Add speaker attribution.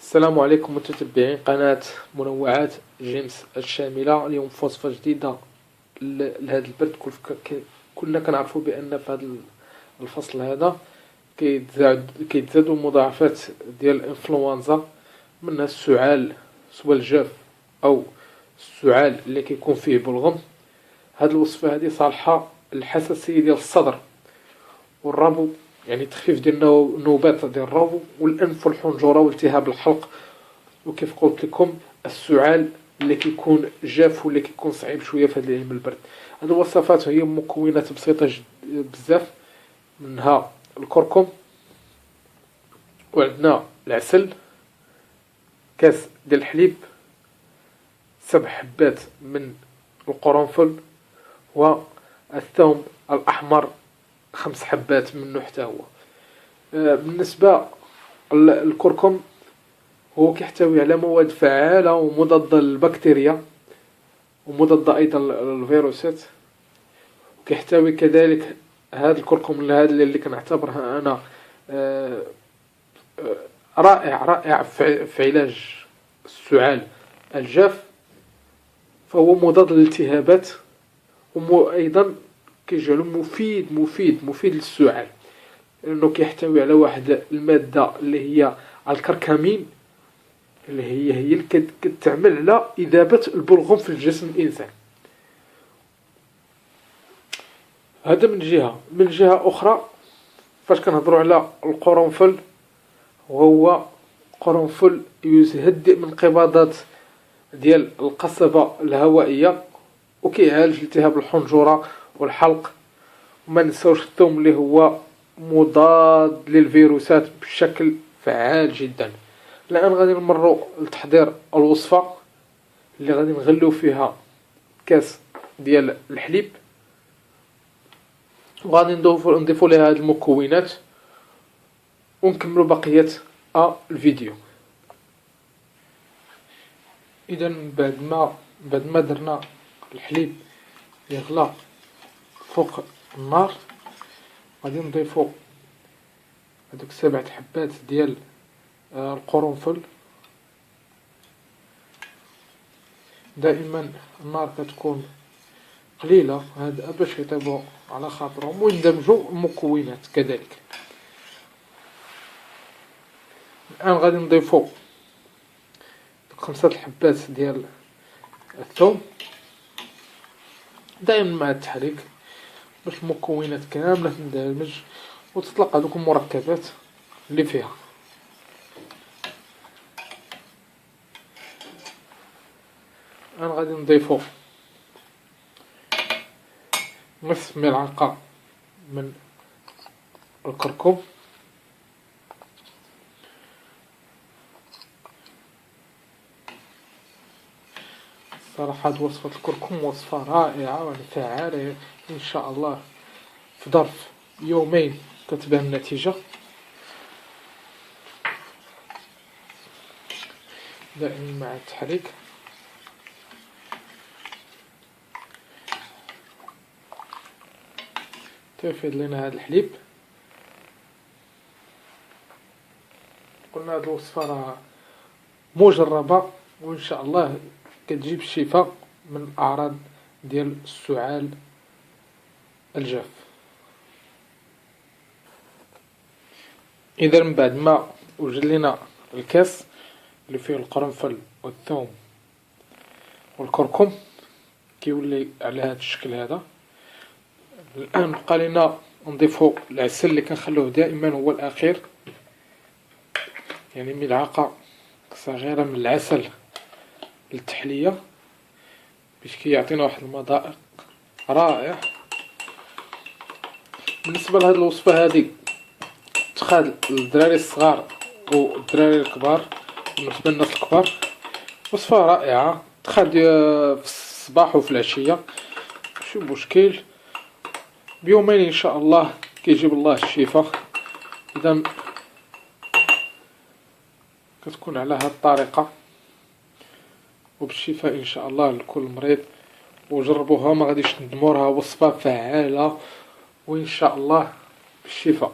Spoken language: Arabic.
Speaker 1: السلام عليكم متتبعين قناة منوعات جيمس الشاملة. اليوم في وصفة جديدة لهذا البرد. كلنا كنعرفوا بأن في هذا الفصل هذا كيتزادوا المضاعفات ديال الانفلونزا، منها السعال سواء الجاف أو السعال اللي كيكون فيه بلغم. هذه الوصفة هذه صالحة للحساسية ديال الصدر والربو، يعني تخفيف ديال النوبات ديال الربو والانف والحنجره والتهاب الحلق، وكيف قلت لكم السعال اللي كيكون جاف واللي كيكون صعيب شويه في هذا الايام البرد. هذه الوصفات هي مكونات بسيطه بزاف، منها الكركم، وعندنا العسل، كاس ديال الحليب، 7 حبات من القرنفل، والثوم الاحمر 5 حبات منه حتى هو. بالنسبة للكركم هو كيحتوي على مواد فعالة ومضادة للبكتيريا ومضادة أيضا للفيروسات، وكيحتوي كذلك هذا الكركم هذا اللي كنعتبرها أنا رائع في علاج السعال الجاف، فهو مضاد للالتهابات وأيضا كيجعلو مفيد للسعال، لأنه كيحتوي على واحد المادة اللي هي الكركمين، اللي هي اللي كتعمل على إذابة البلغم في الجسم الإنسان. هذا من جهة أخرى، فاش كنهضروا على القرنفل، وهو قرنفل يهدئ من انقباضات ديال القصبة الهوائية وكيعالج التهاب الحنجرة والحلق. وما نساوش الثوم اللي هو مضاد للفيروسات بشكل فعال جدا. الآن غادي نمروا لتحضير الوصفة اللي غادي نغليو فيها كاس ديال الحليب، وغادي نضيفوا لها هذه المكونات ونكملوا بقية الفيديو. اذا بعد ما درنا الحليب يغلى فوق النار، غادي نضيفو هذوك 7 حبات ديال القرنفل. دائما النار كتكون قليلة هذا باش يطيبوا على خاطرهم ويندمجوا المكونات كذلك. الآن غادي نضيفو 5 حبات ديال الثوم، دائما مع التحريك باش المكونات كاملة تندمج وتطلق هذوك المركبات اللي فيها. الآن غادي نضيفو نصف ملعقة من الكركم، صراحة هاد وصفة الكركم وصفة رائعة وفعالة، إن شاء الله في ظرف يومين كتبان النتيجة. دائما مع التحريك. تفيض لنا هذا الحليب. قلنا هاد الوصفة راه مجربة وإن شاء الله كتجيب الشفاء من الأعراض ديال السعال الجاف. إذا من بعد ما وجد لنا الكاس اللي فيه القرنفل والثوم والكركم كيولي على هذا الشكل هذا، الآن بقى لنا نضيفو العسل اللي كنخلوه دائما هو الأخير، يعني ملعقة صغيرة من العسل للتحلية باش كيعطينا واحد المذاق رائع. بالنسبة لهاد الوصفة هادي تخاد للدراري الصغار والدراري الكبار، بالنسبة للناس الكبار وصفة رائعة، تخاد في الصباح وفي العشية ماشي مشكل، بيومين ان شاء الله كيجيب الله الشفاء. اذا كتكون على هاد الطريقة وبالشفاء ان شاء الله لكل مريض، وجربوها ما غاديش تندموا، راها وصفة فعالة وان شاء الله بالشفاء.